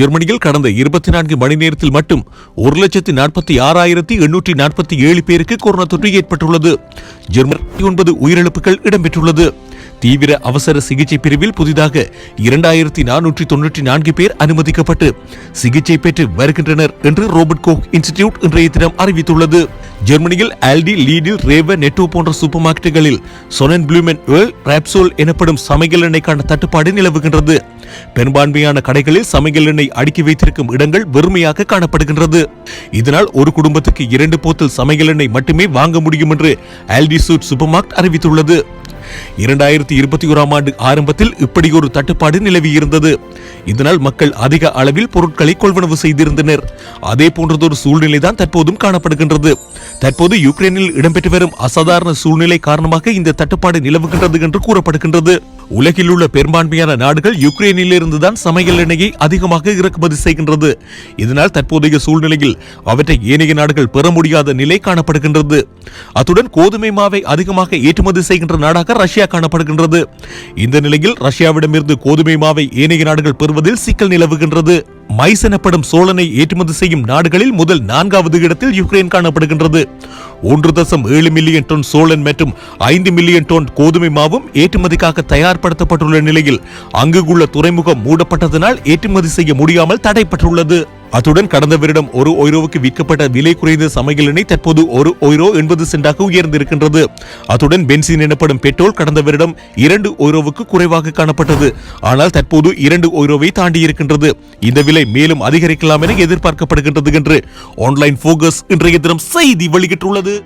ஜெர்மனியில் கடந்த 24 மணி நேரத்தில் மட்டும் 1,46,847 பேருக்கு கொரோனா தொற்று ஏற்பட்டுள்ளது. ஜெர்மனியில் 9 உயிரிழப்புகள் இடம்பெற்றுள்ளது. தீவிர அவசர சிகிச்சை பிரிவில் புதிதாக 2,494 பேர் அனுமதிக்கப்பட்டு சிகிச்சை பெற்று வருகின்றனர் என்று ரோபர்ட் கோக் இன்ஸ்டிடியூட் இன்றைய தினம் அறிவித்துள்ளது. ஜெர்மனியில் ஆல்டி, லீடில், ரேவ, நெட்டோ போன்ற சூப்பர் மார்க்கெட்டுகளில் சொனன் ப்ளூமென் ஏல், ராப்சோல் எனப்படும் சமையல் எண்ணெய்க்கான தட்டுப்பாடு நிலவுகின்றது. பெரும்பான்மையான கடைகளில் சமையல் எண்ணெய் அடுக்கி வைத்திருக்கும் இடங்கள் வெறுமையாக காணப்படுகின்றது. இதனால் ஒரு குடும்பத்துக்கு 2 போத்தல் சமையல் எண்ணெய் மட்டுமே வாங்க முடியும் என்று ஆல்டி சூட் சூப்பர் மார்க்கெட் அறிவித்துள்ளது. 2021 ஆண்டு ஆரம்பத்தில் இப்படி ஒரு தட்டுப்பாடு நிலவியிருந்தது. இதனால் மக்கள் அதிக அளவில் பொருட்களை கொள்வனவு செய்திருந்தனர். அதே போன்றதொரு சூழ்நிலைதான் தற்போதும் காணப்படுகின்றது. தற்போது யுக்ரைனில் இடம்பெற்று வரும் அசாதாரண சூழ்நிலை காரணமாக இந்த தட்டுப்பாடு நிலவுகின்றது என்று கூறப்படுகின்றது. உலகில் உள்ள பெரும்பான்மையான நாடுகள் யுக்ரைனில் இருந்துதான் சமையல் எண்ணெயை அதிகமாக இறக்குமதி செய்கின்றது. இதனால் தற்போதைய சூழ்நிலையில் அவற்றை ஏனைய நாடுகள் பெற முடியாத நிலை காணப்படுகின்றது. அத்துடன் கோதுமை மாவை அதிகமாக ஏற்றுமதி செய்கின்ற நாடாக ரஷ்யா காணப்படுகின்றது. இந்த நிலையில் ரஷ்யாவிடமிருந்து கோதுமை மாவை ஏனைய நாடுகள் பெறுவதில் சிக்கல் நிலவுகின்றது. மைஸ் எனப்படும் சோளனை ஏற்றுமதி செய்யும் நாடுகளில் முதல் 4வது இடத்தில் யுக்ரைன் காணப்படுகின்றது. 1.7 மில்லியன் டன் சோளன் மற்றும் 5 மில்லியன் டன் கோதுமை மாவும் ஏற்றுமதிக்காக தயார்படுத்தப்பட்டுள்ள நிலையில் அங்குள்ள துறைமுகம் மூடப்பட்டதனால் ஏற்றுமதி செய்ய முடியாமல் தடைப்பட்டுள்ளது. அத்துடன் கடந்த வருடம் €1 விற்கப்பட்ட விலை குறைந்த சமையல் எண்ணெய் தற்போது €1.80 உயர்ந்திருக்கின்றது. அத்துடன் பென்சின் எனப்படும் பெட்ரோல் கடந்த வருடம் €2 குறைவாக காணப்பட்டது. ஆனால் தற்போது €2 தாண்டி இருக்கின்றது. இந்த விலை மேலும் அதிகரிக்கலாம் என எதிர்பார்க்கப்படுகின்றது என்று ஆன்லைன் போகஸ் இன்றைய தினம் செய்தி வெளியிட்டுள்ளது.